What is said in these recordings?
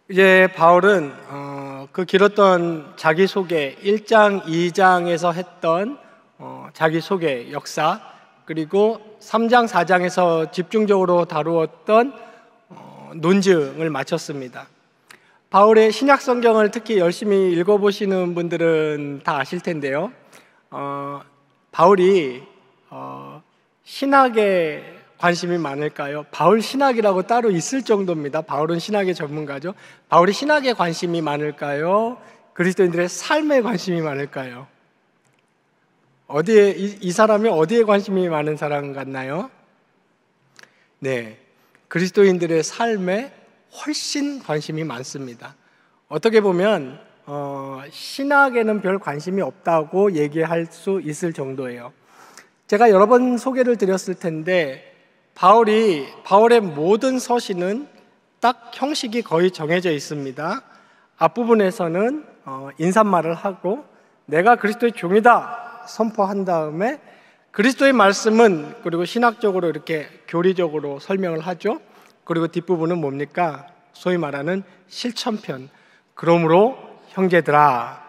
이제 바울은 그 길었던 자기소개 1장, 2장에서 했던 자기소개 역사, 그리고 3장, 4장에서 집중적으로 다루었던 논증을 마쳤습니다. 바울의 신약 성경을 특히 열심히 읽어보시는 분들은 다 아실 텐데요. 바울이 신학에 관심이 많을까요? 바울 신학이라고 따로 있을 정도입니다. 바울은 신학의 전문가죠. 바울이 신학에 관심이 많을까요? 그리스도인들의 삶에 관심이 많을까요? 어디에 이 사람이 어디에 관심이 많은 사람 같나요? 네, 그리스도인들의 삶에 훨씬 관심이 많습니다. 어떻게 보면 신학에는 별 관심이 없다고 얘기할 수 있을 정도예요. 제가 여러 번 소개를 드렸을 텐데 바울의 모든 서신은 딱 형식이 거의 정해져 있습니다. 앞부분에서는 인사말을 하고 내가 그리스도의 종이다 선포한 다음에 그리스도의 말씀은, 그리고 신학적으로 이렇게 교리적으로 설명을 하죠. 그리고 뒷부분은 뭡니까? 소위 말하는 실천편. 그러므로 형제들아,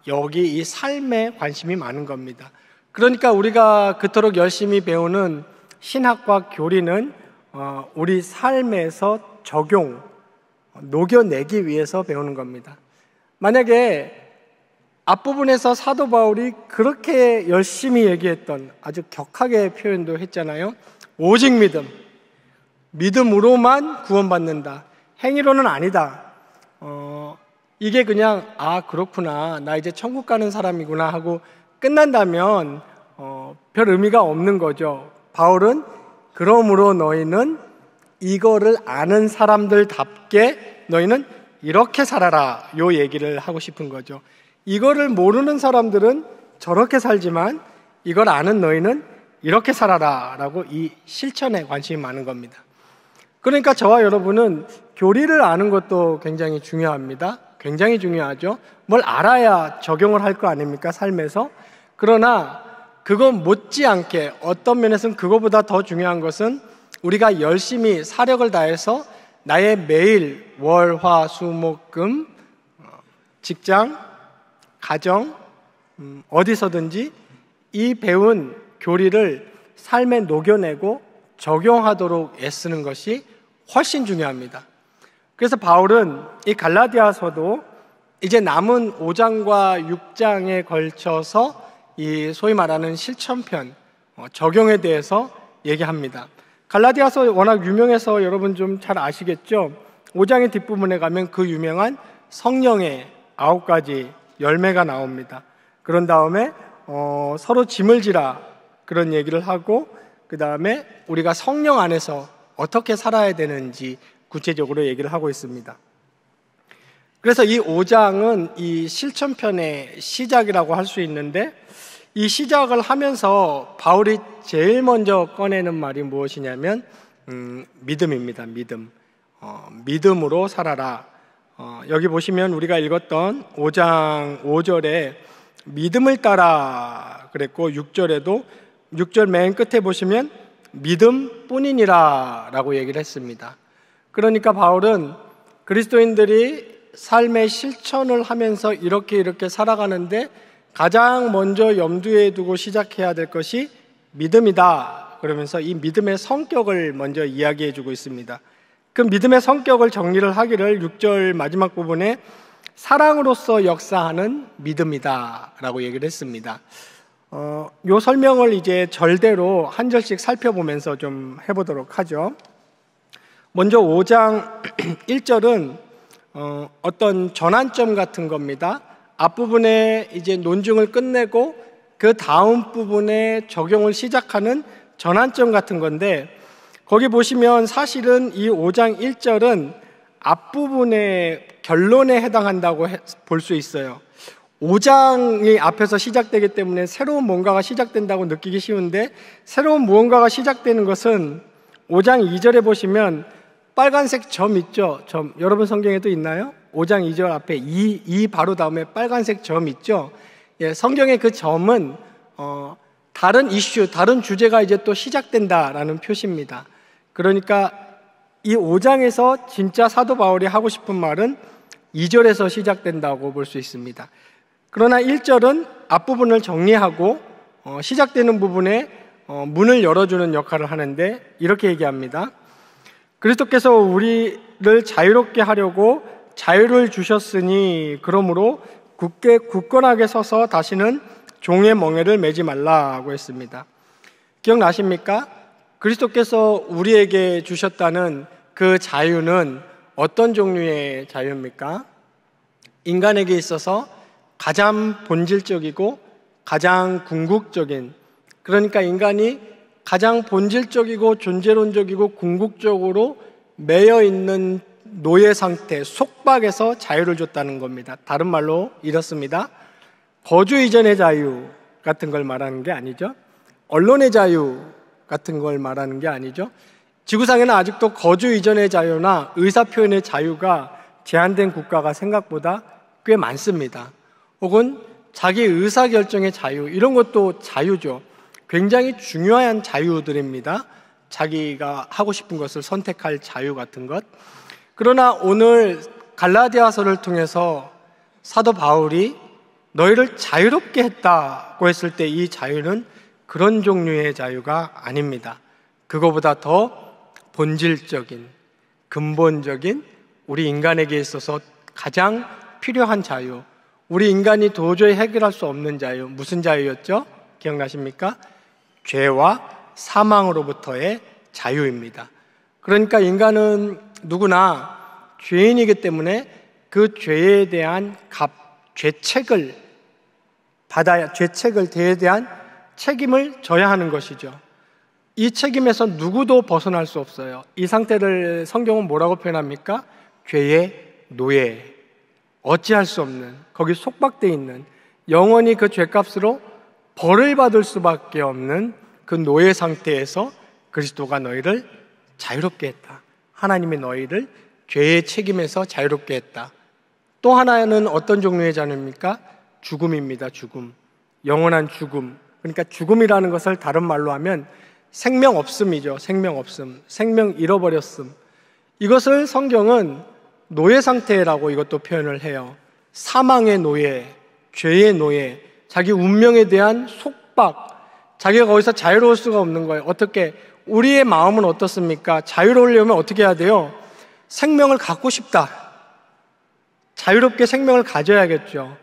여기 이 삶에 관심이 많은 겁니다. 그러니까 우리가 그토록 열심히 배우는 신학과 교리는 우리 삶에서 적용, 녹여내기 위해서 배우는 겁니다. 만약에 앞부분에서 사도 바울이 그렇게 열심히 얘기했던, 아주 격하게 표현도 했잖아요. 오직 믿음으로만 구원받는다, 행위로는 아니다. 이게 그냥 그렇구나, 나 이제 천국 가는 사람이구나 하고 끝난다면 별 의미가 없는 거죠. 바울은 그러므로 너희는 이거를 아는 사람들답게 너희는 이렇게 살아라, 요 얘기를 하고 싶은 거죠. 이거를 모르는 사람들은 저렇게 살지만 이걸 아는 너희는 이렇게 살아라 라고 이 실천에 관심이 많은 겁니다. 그러니까 저와 여러분은 교리를 아는 것도 굉장히 중요합니다. 굉장히 중요하죠. 뭘 알아야 적용을 할 거 아닙니까, 삶에서. 그러나 그거 못지않게 어떤 면에서는 그거보다 더 중요한 것은 우리가 열심히 사력을 다해서 나의 매일 월, 화, 수, 목, 금, 직장, 가정, 어디서든지 이 배운 교리를 삶에 녹여내고 적용하도록 애쓰는 것이 훨씬 중요합니다. 그래서 바울은 이 갈라디아서도 이제 남은 5장과 6장에 걸쳐서 이 소위 말하는 실천편, 적용에 대해서 얘기합니다. 갈라디아서 워낙 유명해서 여러분 좀 잘 아시겠죠? 5장의 뒷부분에 가면 그 유명한 성령의 9가지 열매가 나옵니다. 그런 다음에 서로 짐을 지라, 그런 얘기를 하고, 그 다음에 우리가 성령 안에서 어떻게 살아야 되는지 구체적으로 얘기를 하고 있습니다. 그래서 이 5장은 이 실천편의 시작이라고 할 수 있는데, 이 시작을 하면서 바울이 제일 먼저 꺼내는 말이 무엇이냐면 믿음입니다. 믿음으로 살아라. 여기 보시면 우리가 읽었던 5장 5절에 믿음을 따라 그랬고, 6절에도 6절 맨 끝에 보시면 믿음뿐이니라 라고 얘기를 했습니다. 그러니까 바울은 그리스도인들이 삶의 실천을 하면서 이렇게 살아가는데 가장 먼저 염두에 두고 시작해야 될 것이 믿음이다, 그러면서 이 믿음의 성격을 먼저 이야기해 주고 있습니다. 그 믿음의 성격을 정리를 하기를 6절 마지막 부분에 사랑으로서 역사하는 믿음이다 라고 얘기를 했습니다. 요 설명을 이제 절대로 한 절씩 살펴보면서 좀 해보도록 하죠. 먼저 5장 1절은 어떤 전환점 같은 겁니다. 앞부분에 이제 논증을 끝내고 그 다음 부분에 적용을 시작하는 전환점 같은 건데, 거기 보시면 사실은 이 5장 1절은 앞부분의 결론에 해당한다고 볼 수 있어요. 5장이 앞에서 시작되기 때문에 새로운 뭔가가 시작된다고 느끼기 쉬운데, 새로운 무언가가 시작되는 것은 5장 2절에 보시면 빨간색 점 있죠? 점. 여러분 성경에도 있나요? 5장 2절 앞에 이 바로 다음에 빨간색 점 있죠? 예, 성경의 그 점은 다른 이슈, 다른 주제가 이제 또 시작된다라는 표시입니다. 그러니까 이 5장에서 진짜 사도 바울이 하고 싶은 말은 2절에서 시작된다고 볼 수 있습니다. 그러나 1절은 앞부분을 정리하고 시작되는 부분에 문을 열어주는 역할을 하는데 이렇게 얘기합니다. 그리스도께서 우리를 자유롭게 하려고 자유를 주셨으니 그러므로 굳건하게 서서 다시는 종의 멍에를 매지 말라고 했습니다. 기억나십니까? 그리스도께서 우리에게 주셨다는 그 자유는 어떤 종류의 자유입니까? 인간에게 있어서 가장 본질적이고 가장 궁극적인, 그러니까 인간이 가장 본질적이고 존재론적이고 궁극적으로 매여 있는 노예 상태, 속박에서 자유를 줬다는 겁니다. 다른 말로 이렇습니다. 거주 이전의 자유 같은 걸 말하는 게 아니죠. 언론의 자유 같은 걸 말하는 게 아니죠. 지구상에는 아직도 거주 이전의 자유나 의사표현의 자유가 제한된 국가가 생각보다 꽤 많습니다. 혹은 자기 의사결정의 자유, 이런 것도 자유죠. 굉장히 중요한 자유들입니다. 자기가 하고 싶은 것을 선택할 자유 같은 것. 그러나 오늘 갈라디아서를 통해서 사도 바울이 너희를 자유롭게 했다고 했을 때 이 자유는 그런 종류의 자유가 아닙니다. 그거보다 더 본질적인, 근본적인, 우리 인간에게 있어서 가장 필요한 자유, 우리 인간이 도저히 해결할 수 없는 자유, 무슨 자유였죠? 기억나십니까? 죄와 사망으로부터의 자유입니다. 그러니까 인간은 누구나 죄인이기 때문에 그 죄에 대한 죄책에 대한 책임을 져야 하는 것이죠. 이 책임에서 누구도 벗어날 수 없어요. 이 상태를 성경은 뭐라고 표현합니까? 죄의 노예, 어찌할 수 없는, 거기 속박되어 있는, 영원히 그 죄값으로 벌을 받을 수밖에 없는 그 노예 상태에서 그리스도가 너희를 자유롭게 했다. 하나님이 너희를 죄의 책임에서 자유롭게 했다. 또 하나는 어떤 종류의 자유입니까? 죽음입니다. 죽음, 영원한 죽음. 그러니까 죽음이라는 것을 다른 말로 하면 생명 없음이죠. 생명 없음, 생명 잃어버렸음. 이것을 성경은 노예 상태라고 이것도 표현을 해요. 사망의 노예, 죄의 노예, 자기 운명에 대한 속박, 자기가 거기서 자유로울 수가 없는 거예요. 어떻게? 우리의 마음은 어떻습니까? 자유로우려면 어떻게 해야 돼요? 생명을 갖고 싶다. 자유롭게 생명을 가져야겠죠.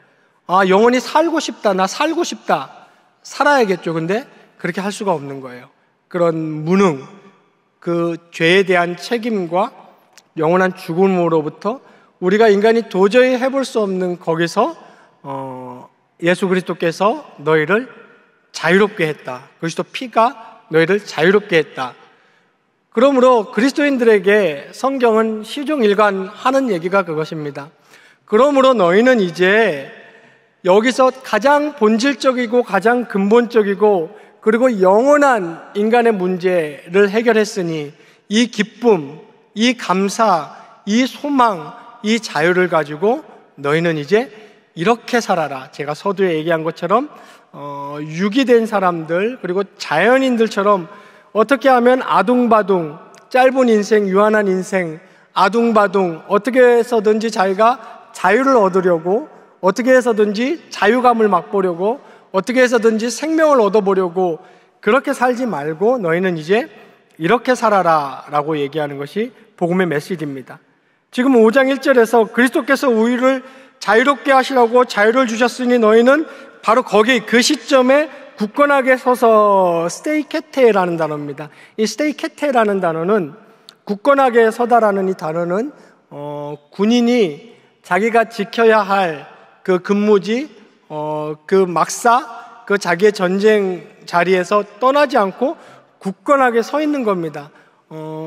아, 영원히 살고 싶다. 나 살고 싶다. 살아야겠죠. 근데 그렇게 할 수가 없는 거예요. 그런 무능, 그 죄에 대한 책임과 영원한 죽음으로부터 우리가 인간이 도저히 해볼 수 없는 거기서 예수 그리스도께서 너희를 자유롭게 했다. 그리스도 피가 너희를 자유롭게 했다. 그러므로 그리스도인들에게 성경은 시종일관 하는 얘기가 그것입니다. 그러므로 너희는 이제 여기서 가장 본질적이고 가장 근본적이고 그리고 영원한 인간의 문제를 해결했으니 이 기쁨, 이 감사, 이 소망, 이 자유를 가지고 너희는 이제 이렇게 살아라. 제가 서두에 얘기한 것처럼 유기된 사람들 그리고 자연인들처럼 어떻게 하면 아둥바둥, 짧은 인생, 유한한 인생, 아둥바둥 어떻게 해서든지 자기가 자유를 얻으려고, 어떻게 해서든지 자유감을 맛보려고, 어떻게 해서든지 생명을 얻어보려고 그렇게 살지 말고 너희는 이제 이렇게 살아라 라고 얘기하는 것이 복음의 메시지입니다. 지금 5장 1절에서 그리스도께서 우리를 자유롭게 하시라고 자유를 주셨으니 너희는 바로 거기 그 시점에 굳건하게 서서 스테이케테라는 단어입니다. 이 스테이케테라는 단어는 굳건하게 서다라는 이 단어는 군인이 자기가 지켜야 할 그 근무지, 그 막사, 그 자기의 전쟁 자리에서 떠나지 않고 굳건하게 서 있는 겁니다.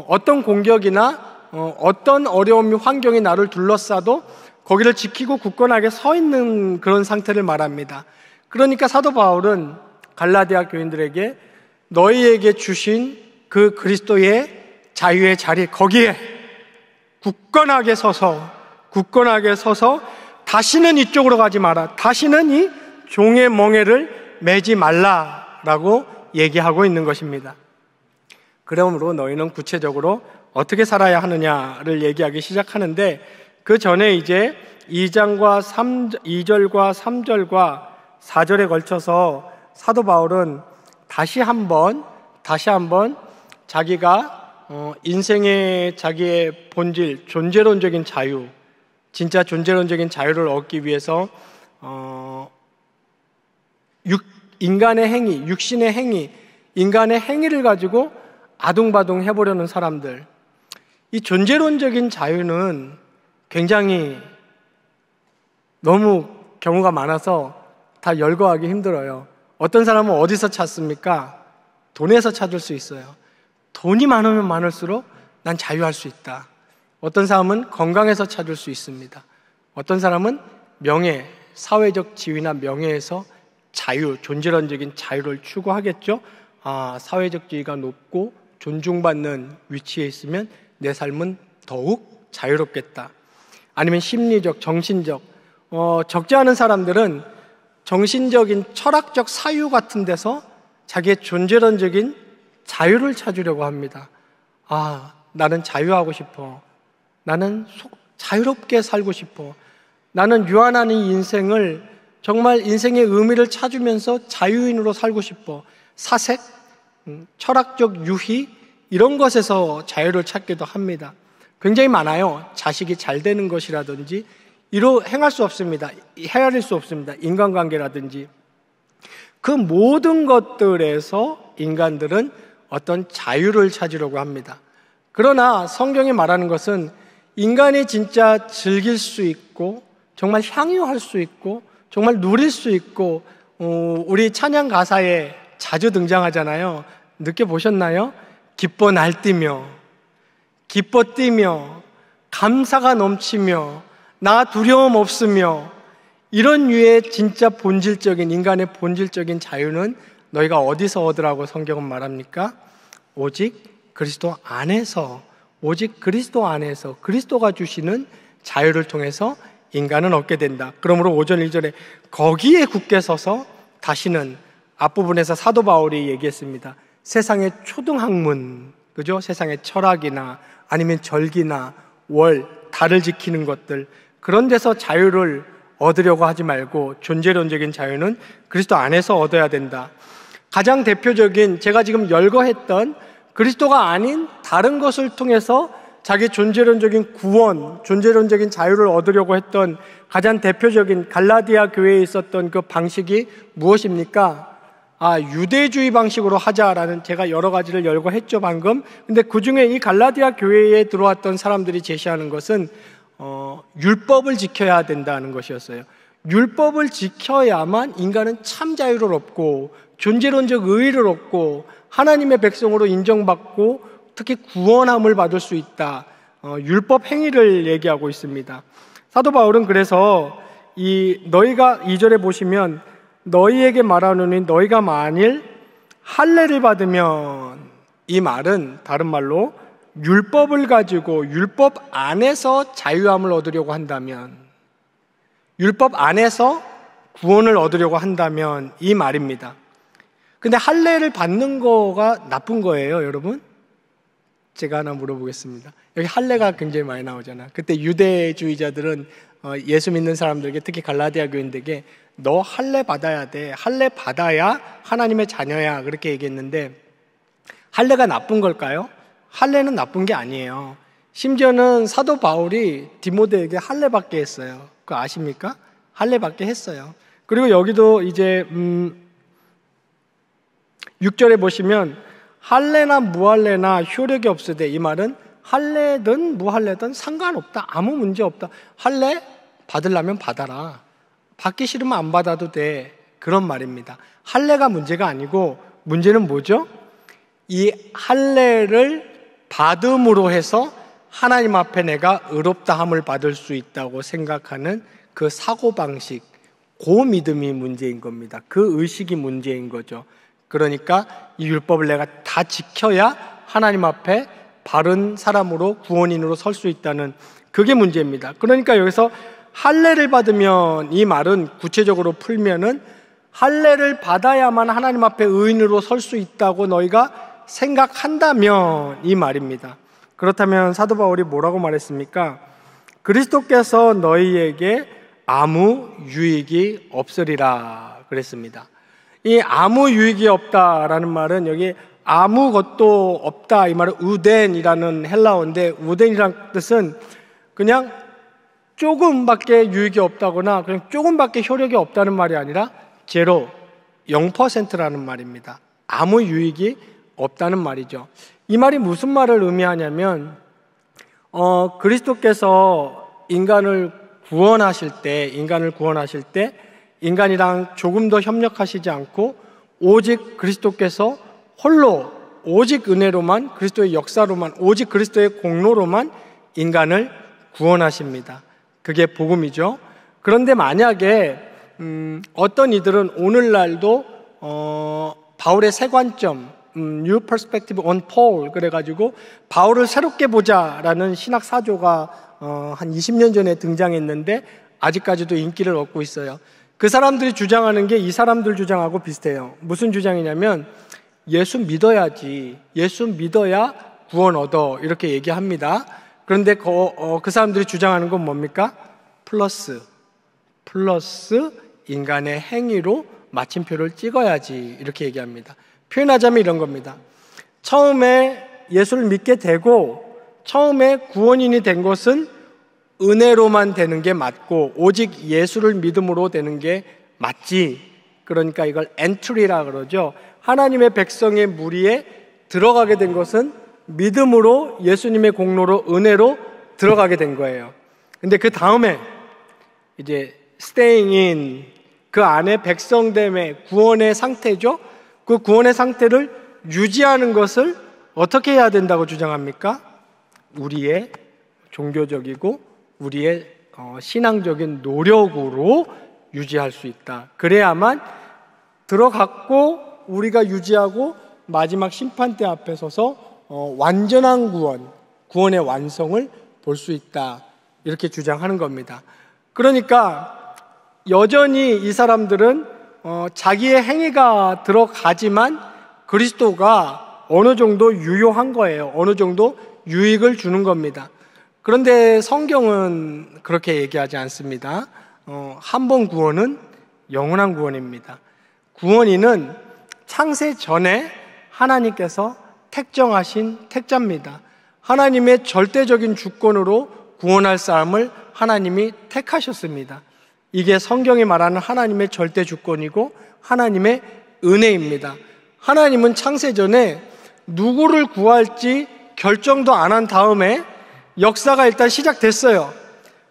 어떤 공격이나 어떤 어려움, 환경이 나를 둘러싸도 거기를 지키고 굳건하게 서 있는 그런 상태를 말합니다. 그러니까 사도 바울은 갈라디아 교인들에게 너희에게 주신 그 그리스도의 자유의 자리, 거기에 굳건하게 서서 다시는 이쪽으로 가지 마라. 다시는 이 종의 멍에를 매지 말라라고 얘기하고 있는 것입니다. 그러므로 너희는 구체적으로 어떻게 살아야 하느냐를 얘기하기 시작하는데, 그 전에 이제 2절과 3절과 4절에 걸쳐서 사도 바울은 다시 한번 자기가 인생의 자기의 본질, 존재론적인 자유, 진짜 존재론적인 자유를 얻기 위해서 인간의 행위, 육신의 행위, 인간의 행위를 가지고 아둥바둥 해보려는 사람들, 이 존재론적인 자유는 굉장히 너무 경우가 많아서 다 열거하기 힘들어요. 어떤 사람은 어디서 찾습니까? 돈에서 찾을 수 있어요. 돈이 많으면 많을수록 난 자유할 수 있다. 어떤 사람은 건강에서 찾을 수 있습니다. 어떤 사람은 명예, 사회적 지위나 명예에서 자유, 존재론적인 자유를 추구하겠죠. 사회적 지위가 높고 존중받는 위치에 있으면 내 삶은 더욱 자유롭겠다. 아니면 심리적, 정신적, 적지 않은 사람들은 정신적인 철학적 사유 같은 데서 자기의 존재론적인 자유를 찾으려고 합니다. 나는 자유하고 싶어. 나는 자유롭게 살고 싶어. 나는 유한한 이 인생을 정말 인생의 의미를 찾으면서 자유인으로 살고 싶어. 사색, 철학적 유희, 이런 것에서 자유를 찾기도 합니다. 굉장히 많아요. 자식이 잘 되는 것이라든지 행할 수 없습니다. 헤아릴 수 없습니다. 인간관계라든지. 그 모든 것들에서 인간들은 어떤 자유를 찾으려고 합니다. 그러나 성경이 말하는 것은 인간이 진짜 즐길 수 있고 정말 향유할 수 있고 정말 누릴 수 있고, 우리 찬양 가사에 자주 등장하잖아요. 느껴보셨나요? 기뻐 날뛰며, 기뻐 뛰며, 감사가 넘치며, 나 두려움 없으며, 이런 류의 진짜 본질적인, 인간의 본질적인 자유는 너희가 어디서 얻으라고 성경은 말합니까? 오직 그리스도 안에서, 그리스도가 주시는 자유를 통해서 인간은 얻게 된다. 그러므로 5절 1절에 거기에 굳게 서서 다시는 앞부분에서 사도 바울이 얘기했습니다. 세상의 초등학문, 그죠? 세상의 철학이나 아니면 절기나 월, 달을 지키는 것들, 그런 데서 자유를 얻으려고 하지 말고 존재론적인 자유는 그리스도 안에서 얻어야 된다. 가장 대표적인, 제가 지금 열거했던 그리스도가 아닌 다른 것을 통해서 자기 존재론적인 구원, 존재론적인 자유를 얻으려고 했던 가장 대표적인 갈라디아 교회에 있었던 그 방식이 무엇입니까? 유대주의 방식으로 하자라는, 제가 여러 가지를 열거했죠 방금. 근데 그 중에 이 갈라디아 교회에 들어왔던 사람들이 제시하는 것은 율법을 지켜야 된다는 것이었어요. 율법을 지켜야만 인간은 참 자유를 얻고 존재론적 의의를 얻고 하나님의 백성으로 인정받고 특히 구원함을 받을 수 있다. 율법 행위를 얘기하고 있습니다. 사도 바울은 그래서 너희가 2절에 보시면 너희에게 말하노니 너희가 만일 할례를 받으면, 이 말은 다른 말로 율법을 가지고 율법 안에서 자유함을 얻으려고 한다면, 율법 안에서 구원을 얻으려고 한다면 이 말입니다. 근데 할례를 받는 거가 나쁜 거예요, 여러분? 제가 하나 물어보겠습니다. 여기 할례가 굉장히 많이 나오잖아. 그때 유대주의자들은 예수 믿는 사람들에게, 특히 갈라디아 교인들에게 너 할례 받아야 돼. 할례 받아야 하나님의 자녀야. 그렇게 얘기했는데 할례가 나쁜 걸까요? 할례는 나쁜 게 아니에요. 심지어는 사도 바울이 디모데에게 할례 받게 했어요. 그거 아십니까? 할례 받게 했어요. 그리고 여기도 이제 6절에 보시면 할례나 무할례나 효력이 없으되, 이 말은 할례든 무할례든 상관없다. 아무 문제 없다. 할례 받으려면 받아라. 받기 싫으면 안 받아도 돼. 그런 말입니다. 할례가 문제가 아니고 문제는 뭐죠? 이 할례를 받음으로 해서 하나님 앞에 내가 의롭다함을 받을 수 있다고 생각하는 그 사고방식, 그 믿음이 문제인 겁니다. 그 의식이 문제인 거죠. 그러니까 이 율법을 내가 다 지켜야 하나님 앞에 바른 사람으로, 구원인으로 설 수 있다는, 그게 문제입니다. 그러니까 여기서 할례를 받으면, 이 말은 구체적으로 풀면은 할례를 받아야만 하나님 앞에 의인으로 설 수 있다고 너희가 생각한다면, 이 말입니다. 그렇다면 사도 바울이 뭐라고 말했습니까? 그리스도께서 너희에게 아무 유익이 없으리라 그랬습니다. 이 아무 유익이 없다라는 말은 여기 아무것도 없다, 이 말은 우덴이라는 헬라어인데, 우덴이라는 뜻은 그냥 조금밖에 유익이 없다거나 그냥 조금밖에 효력이 없다는 말이 아니라 제로, 0%라는 말입니다. 아무 유익이 없다는 말이죠. 이 말이 무슨 말을 의미하냐면 그리스도께서 인간을 구원하실 때 인간이랑 조금 더 협력하시지 않고 오직 그리스도께서 홀로, 오직 은혜로만, 그리스도의 역사로만, 오직 그리스도의 공로로만 인간을 구원하십니다. 그게 복음이죠. 그런데 만약에 어떤 이들은 오늘날도 바울의 새 관점, New Perspective on Paul, 그래가지고 바울을 새롭게 보자라는 신학 사조가 한 20년 전에 등장했는데 아직까지도 인기를 얻고 있어요. 그 사람들이 주장하는 게 이 사람들 주장하고 비슷해요. 무슨 주장이냐면 예수 믿어야지, 예수 믿어야 구원 얻어, 이렇게 얘기합니다. 그런데 그 사람들이 주장하는 건 뭡니까? 플러스 인간의 행위로 마침표를 찍어야지, 이렇게 얘기합니다. 표현하자면 이런 겁니다. 처음에 예수를 믿게 되고 처음에 구원인이 된 것은 은혜로만 되는 게 맞고 오직 예수를 믿음으로 되는 게 맞지. 그러니까 이걸 엔트리라 그러죠. 하나님의 백성의 무리에 들어가게 된 것은 믿음으로, 예수님의 공로로, 은혜로 들어가게 된 거예요. 근데 그 다음에 이제 staying in, 그 안에 백성됨의 구원의 상태죠. 그 구원의 상태를 유지하는 것을 어떻게 해야 된다고 주장합니까? 우리의 종교적이고 우리의 신앙적인 노력으로 유지할 수 있다. 그래야만 들어갔고 우리가 유지하고 마지막 심판대 앞에 서서 완전한 구원의 완성을 볼 수 있다. 이렇게 주장하는 겁니다. 그러니까 여전히 이 사람들은 자기의 행위가 들어가지만 그리스도가 어느 정도 유효한 거예요. 어느 정도 유익을 주는 겁니다. 그런데 성경은 그렇게 얘기하지 않습니다. 한 번 구원은 영원한 구원입니다. 구원인은 창세 전에 하나님께서 택정하신 택자입니다. 하나님의 절대적인 주권으로 구원할 사람을 하나님이 택하셨습니다. 이게 성경이 말하는 하나님의 절대 주권이고 하나님의 은혜입니다. 하나님은 창세 전에 누구를 구할지 결정도 안 한 다음에 역사가 일단 시작됐어요.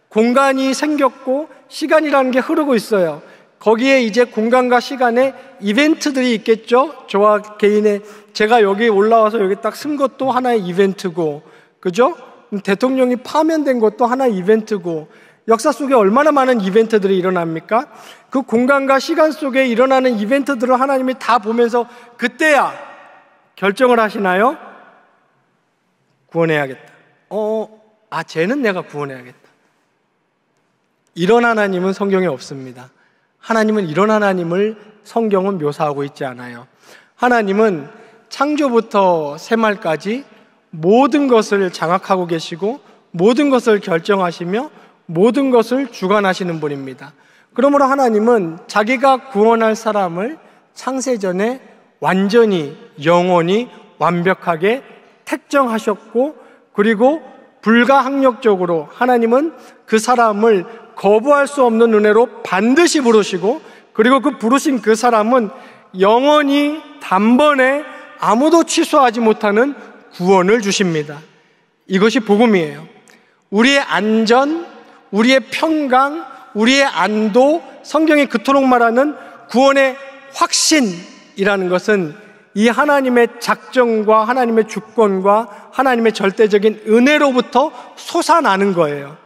공간이 생겼고 시간이라는 게 흐르고 있어요. 거기에 이제 공간과 시간에 이벤트들이 있겠죠. 저와 개인의, 제가 여기 올라와서 여기 딱 쓴 것도 하나의 이벤트고, 그죠? 대통령이 파면된 것도 하나의 이벤트고, 역사 속에 얼마나 많은 이벤트들이 일어납니까? 그 공간과 시간 속에 일어나는 이벤트들을 하나님이 다 보면서 그때야 결정을 하시나요? 구원해야겠다. 쟤는 내가 구원해야겠다. 이런 하나님은 성경에 없습니다. 하나님은 이런 하나님을 성경은 묘사하고 있지 않아요. 하나님은 창조부터 새말까지 모든 것을 장악하고 계시고 모든 것을 결정하시며 모든 것을 주관하시는 분입니다. 그러므로 하나님은 자기가 구원할 사람을 창세전에 완전히, 영원히, 완벽하게 택정하셨고, 그리고 불가항력적으로 하나님은 그 사람을 거부할 수 없는 은혜로 반드시 부르시고, 그리고 그 부르신 그 사람은 영원히 단번에 아무도 취소하지 못하는 구원을 주십니다. 이것이 복음이에요. 우리의 안전, 우리의 평강, 우리의 안도, 성경이 그토록 말하는 구원의 확신이라는 것은 이 하나님의 작정과 하나님의 주권과 하나님의 절대적인 은혜로부터 솟아나는 거예요.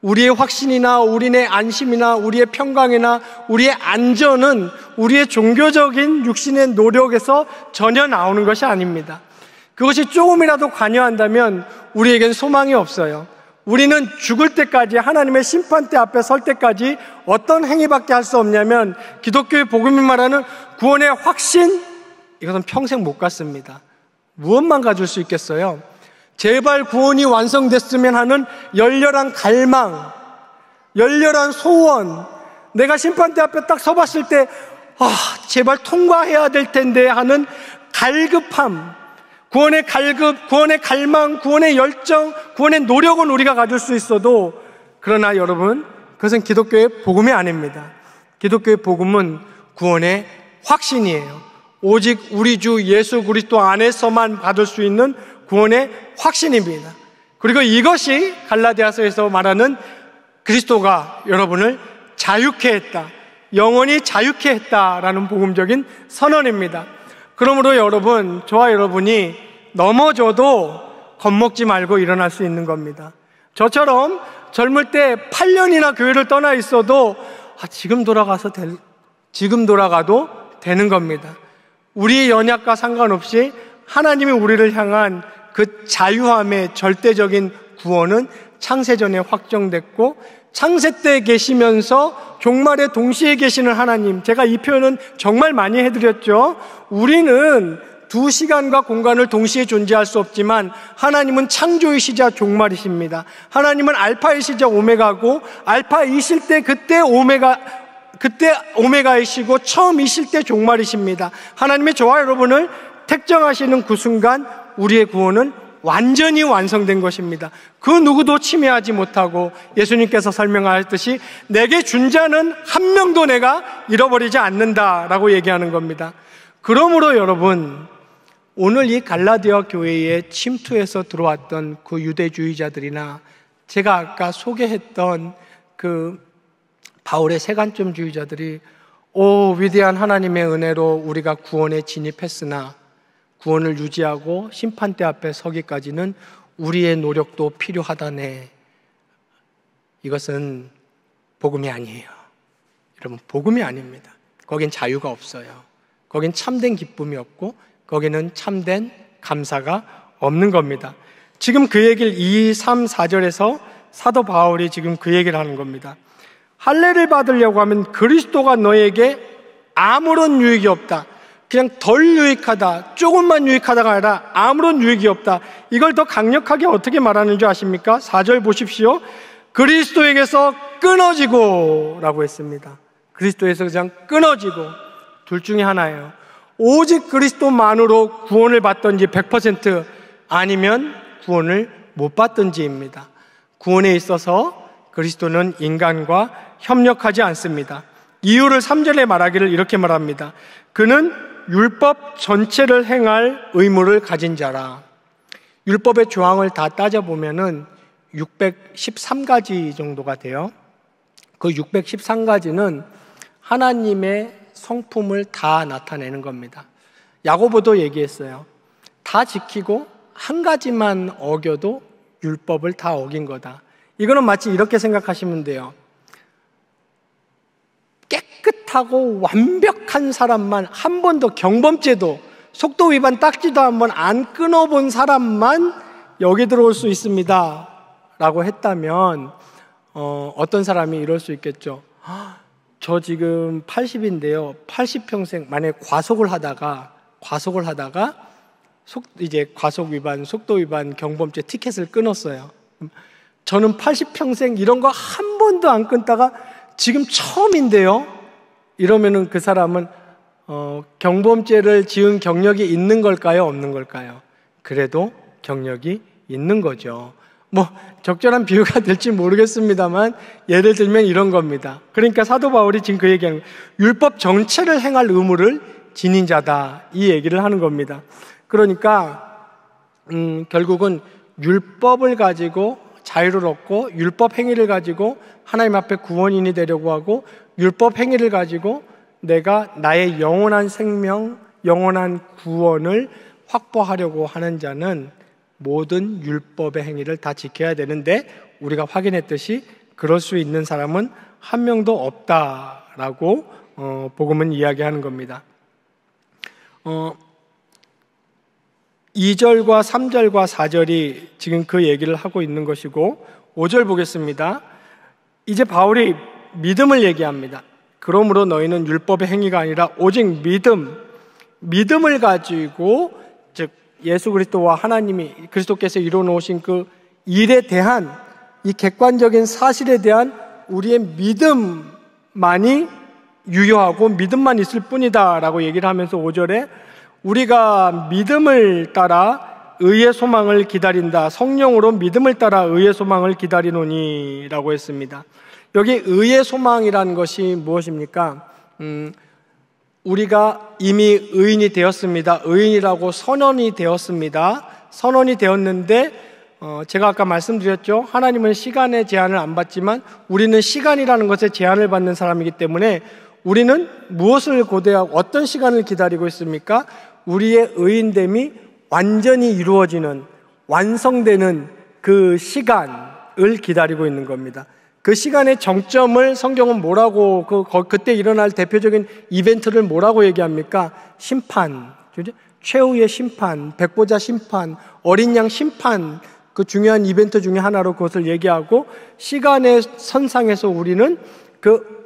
우리의 확신이나 우리의 안심이나 우리의 평강이나 우리의 안전은 우리의 종교적인 육신의 노력에서 전혀 나오는 것이 아닙니다. 그것이 조금이라도 관여한다면 우리에겐 소망이 없어요. 우리는 죽을 때까지, 하나님의 심판대 앞에 설 때까지 어떤 행위밖에 할 수 없냐면, 기독교의 복음이 말하는 구원의 확신, 이것은 평생 못 갖습니다. 무엇만 가질 수 있겠어요? 제발 구원이 완성됐으면 하는 열렬한 갈망, 열렬한 소원, 내가 심판대 앞에 딱 서봤을 때 제발 통과해야 될 텐데 하는 갈급함, 구원의 갈급, 구원의 갈망, 구원의 열정, 구원의 노력은 우리가 가질 수 있어도, 그러나 여러분, 그것은 기독교의 복음이 아닙니다. 기독교의 복음은 구원의 확신이에요. 오직 우리 주 예수 그리스도 안에서만 받을 수 있는 구원의 확신입니다. 그리고 이것이 갈라디아서에서 말하는 그리스도가 여러분을 자유케 했다, 영원히 자유케 했다라는 복음적인 선언입니다. 그러므로 여러분, 저와 여러분이 넘어져도 겁먹지 말고 일어날 수 있는 겁니다. 저처럼 젊을 때 8년이나 교회를 떠나 있어도 지금 돌아가도 되는 겁니다. 우리의 연약과 상관없이 하나님이 우리를 향한 그 자유함의 절대적인 구원은 창세전에 확정됐고, 창세 때 계시면서 종말에 동시에 계시는 하나님, 제가 이 표현은 정말 많이 해드렸죠. 우리는 두 시간과 공간을 동시에 존재할 수 없지만 하나님은 창조이시자 종말이십니다. 하나님은 알파이시자 오메가고, 알파이실 때 그때 오메가이시고 처음이실 때 종말이십니다. 하나님의 저와 여러분을 택정하시는 그 순간 우리의 구원은 완전히 완성된 것입니다. 그 누구도 침해하지 못하고, 예수님께서 설명하셨듯이 내게 준 자는 한 명도 내가 잃어버리지 않는다라고 얘기하는 겁니다. 그러므로 여러분, 오늘 이 갈라디아 교회에 침투해서 들어왔던 그 유대주의자들이나 제가 아까 소개했던 그 바울의 세간점주의자들이 위대한 하나님의 은혜로 우리가 구원에 진입했으나 구원을 유지하고 심판대 앞에 서기까지는 우리의 노력도 필요하다네. 이것은 복음이 아니에요. 여러분, 복음이 아닙니다. 거긴 자유가 없어요. 거긴 참된 기쁨이 없고, 거기는 참된 감사가 없는 겁니다. 지금 그 얘기를 2, 3, 4절에서 사도 바울이 지금 그 얘기를 하는 겁니다. 할례를 받으려고 하면 그리스도가 너에게 아무런 유익이 없다. 그냥 덜 유익하다, 조금만 유익하다가 아니라 아무런 유익이 없다. 이걸 더 강력하게 어떻게 말하는 줄 아십니까? 4절 보십시오. 그리스도에게서 끊어지고 라고 했습니다. 그리스도에서 그냥 끊어지고, 둘 중에 하나예요. 오직 그리스도만으로 구원을 받든지 100%, 아니면 구원을 못 받든지입니다. 구원에 있어서 그리스도는 인간과 협력하지 않습니다. 이유를 3절에 말하기를 이렇게 말합니다. 그는 율법 전체를 행할 의무를 가진 자라. 율법의 조항을 다 따져보면은 613가지 정도가 돼요. 그 613가지는 하나님의 성품을 다 나타내는 겁니다. 야고보도 얘기했어요. 다 지키고 한 가지만 어겨도 율법을 다 어긴 거다. 이거는 마치 이렇게 생각하시면 돼요. 깨끗하고 완벽한 사람만, 한 번도 경범죄도, 속도 위반 딱지도 한번 안 끊어본 사람만 여기 들어올 수 있습니다 라고 했다면 어떤 사람이 이럴 수 있겠죠. 저 지금 80인데요 80평생 만약에 과속을 하다가 이제 과속 위반, 속도 위반, 경범죄 티켓을 끊었어요. 저는 80평생 이런 거 한 번도 안 끊다가 지금 처음인데요 이러면은 그 사람은 경범죄를 지은 경력이 있는 걸까요? 없는 걸까요? 그래도 경력이 있는 거죠. 적절한 비유가 될지 모르겠습니다만 예를 들면 이런 겁니다. 그러니까 사도 바울이 지금 그 얘기하는 거예요. 율법 전체를 행할 의무를 지닌 자다, 이 얘기를 하는 겁니다. 그러니까 결국은 율법을 가지고 자유를 얻고, 율법 행위를 가지고 하나님 앞에 구원인이 되려고 하고, 율법 행위를 가지고 내가 나의 영원한 생명, 영원한 구원을 확보하려고 하는 자는 모든 율법의 행위를 다 지켜야 되는데, 우리가 확인했듯이 그럴 수 있는 사람은 한 명도 없다라고 복음은 이야기하는 겁니다. 2절과 3절과 4절이 지금 그 얘기를 하고 있는 것이고, 5절 보겠습니다. 이제 바울이 믿음을 얘기합니다. 그러므로 너희는 율법의 행위가 아니라 오직 믿음을 가지고, 즉 예수 그리스도와 하나님이 그리스도께서 이루어 놓으신 그 일에 대한 이 객관적인 사실에 대한 우리의 믿음만이 유효하고 믿음만 있을 뿐이다 라고 얘기를 하면서 5절에 우리가 믿음을 따라 의의 소망을 기다린다. 성령으로 믿음을 따라 의의 소망을 기다리노니 라고 했습니다. 여기 의의 소망이라는 것이 무엇입니까? 우리가 이미 의인이 되었습니다. 의인이라고 선언이 되었습니다. 선언이 되었는데 제가 아까 말씀드렸죠. 하나님은 시간의 제한을 안 받지만 우리는 시간이라는 것에 제한을 받는 사람이기 때문에 우리는 무엇을 고대하고 어떤 시간을 기다리고 있습니까? 우리의 의인됨이 완전히 이루어지는, 완성되는 그 시간을 기다리고 있는 겁니다. 그 시간의 정점을 성경은 뭐라고, 그때 일어날 대표적인 이벤트를 뭐라고 얘기합니까? 심판, 최후의 심판, 백보자 심판, 어린 양 심판, 그 중요한 이벤트 중에 하나로 그것을 얘기하고, 시간의 선상에서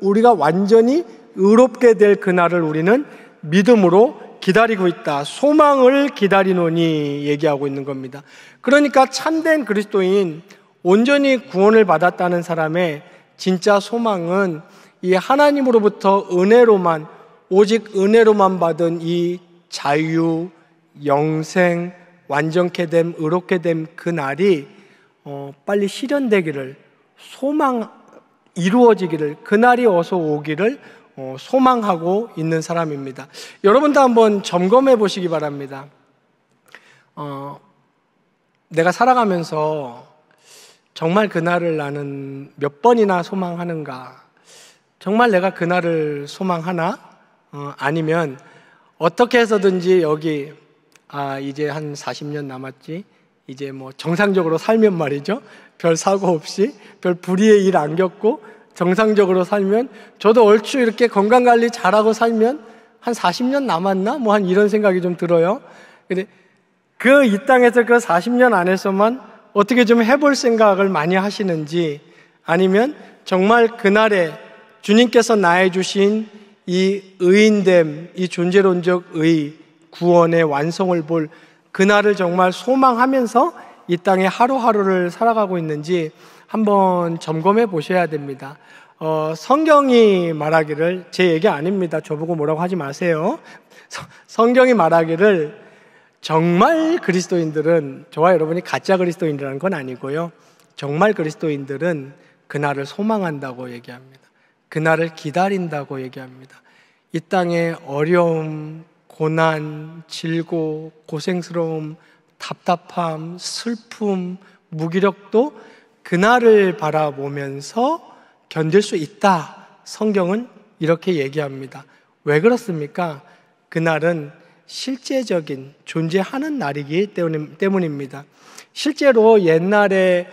우리가 완전히 의롭게 될 그날을 우리는 믿음으로 기다리고 있다. 소망을 기다리노니 얘기하고 있는 겁니다. 그러니까 참된 그리스도인, 온전히 구원을 받았다는 사람의 진짜 소망은 이 하나님으로부터 은혜로만, 오직 은혜로만 받은 이 자유, 영생, 완전케 됨, 의롭게 됨 그 날이 빨리 실현되기를, 이루어지기를, 그 날이 어서 오기를 소망하고 있는 사람입니다. 여러분도 한번 점검해 보시기 바랍니다. 내가 살아가면서 정말 그날을 나는 몇 번이나 소망하는가? 정말 내가 그날을 소망하나? 아니면 어떻게 해서든지 여기 이제 한 40년 남았지? 이제 뭐 정상적으로 살면 말이죠. 별 사고 없이, 별 불의의 일 안 겪고 정상적으로 살면, 저도 얼추 이렇게 건강관리 잘하고 살면 한 40년 남았나? 뭐 한 이런 생각이 좀 들어요. 근데 이 땅에서 그 40년 안에서만 어떻게 좀 해볼 생각을 많이 하시는지, 아니면 정말 그날에 주님께서 나에 주신 이 의인됨, 이 존재론적 의, 구원의 완성을 볼 그날을 정말 소망하면서 이 땅에 하루하루를 살아가고 있는지 한번 점검해 보셔야 됩니다. 성경이 말하기를, 제 얘기 아닙니다. 저보고 뭐라고 하지 마세요. 성경이 말하기를 정말 그리스도인들은, 저와 여러분이 가짜 그리스도인이라는 건 아니고요, 정말 그리스도인들은 그날을 소망한다고 얘기합니다. 그날을 기다린다고 얘기합니다. 이 땅의 어려움, 고난, 질고, 고생스러움, 답답함, 슬픔, 무기력도 그날을 바라보면서 견딜 수 있다. 성경은 이렇게 얘기합니다. 왜 그렇습니까? 그날은 실제적인, 존재하는 날이기 때문입니다. 실제로 옛날에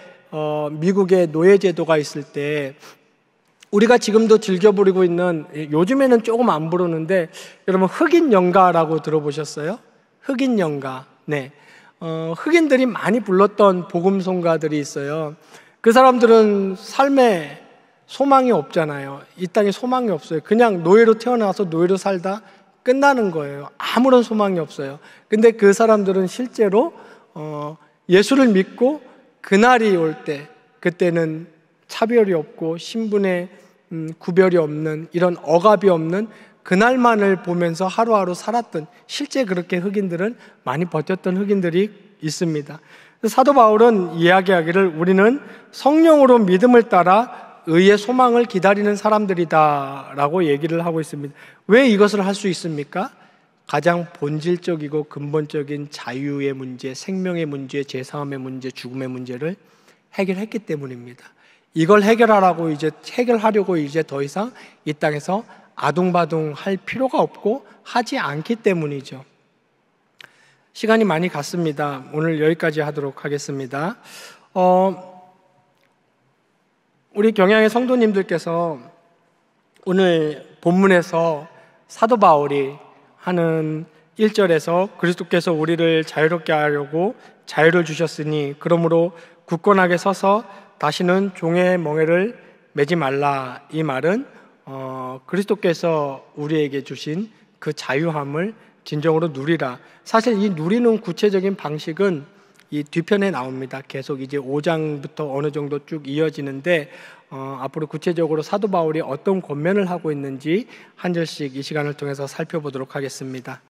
미국의 노예제도가 있을 때, 우리가 지금도 즐겨 부르고 있는, 요즘에는 조금 안 부르는데, 여러분 흑인 연가라고 들어보셨어요? 흑인 연가. 네. 흑인들이 많이 불렀던 복음송가들이 있어요. 그 사람들은 삶에 소망이 없잖아요. 이 땅에 소망이 없어요. 그냥 노예로 태어나서 노예로 살다 끝나는 거예요. 아무런 소망이 없어요. 근데 그 사람들은 실제로 예수를 믿고 그날이 올 때, 그때는 차별이 없고 신분의 구별이 없는, 이런 억압이 없는 그날만을 보면서 하루하루 살았던, 실제 그렇게 흑인들은 많이 버텼던 흑인들이 있습니다. 사도 바울은 이야기하기를 우리는 성령으로 믿음을 따라 의의 소망을 기다리는 사람들이다 라고 얘기를 하고 있습니다. 왜 이것을 할 수 있습니까? 가장 본질적이고 근본적인 자유의 문제, 생명의 문제, 재사함의 문제, 죽음의 문제를 해결했기 때문입니다. 이걸 해결하려고 이제 더 이상 이 땅에서 아둥바둥 할 필요가 없고 하지 않기 때문이죠. 시간이 많이 갔습니다. 오늘 여기까지 하도록 하겠습니다. 우리 경양의 성도님들께서 오늘 본문에서 사도 바울이 하는 1절에서 그리스도께서 우리를 자유롭게 하려고 자유를 주셨으니 그러므로 굳건하게 서서 다시는 종의 멍에를 매지 말라. 이 말은 그리스도께서 우리에게 주신 그 자유함을 진정으로 누리라. 사실 이 누리는 구체적인 방식은 이 뒤편에 나옵니다. 계속 이제 5장부터 어느 정도 쭉 이어지는데 앞으로 구체적으로 사도 바울이 어떤 권면을 하고 있는지 한 절씩 이 시간을 통해서 살펴보도록 하겠습니다.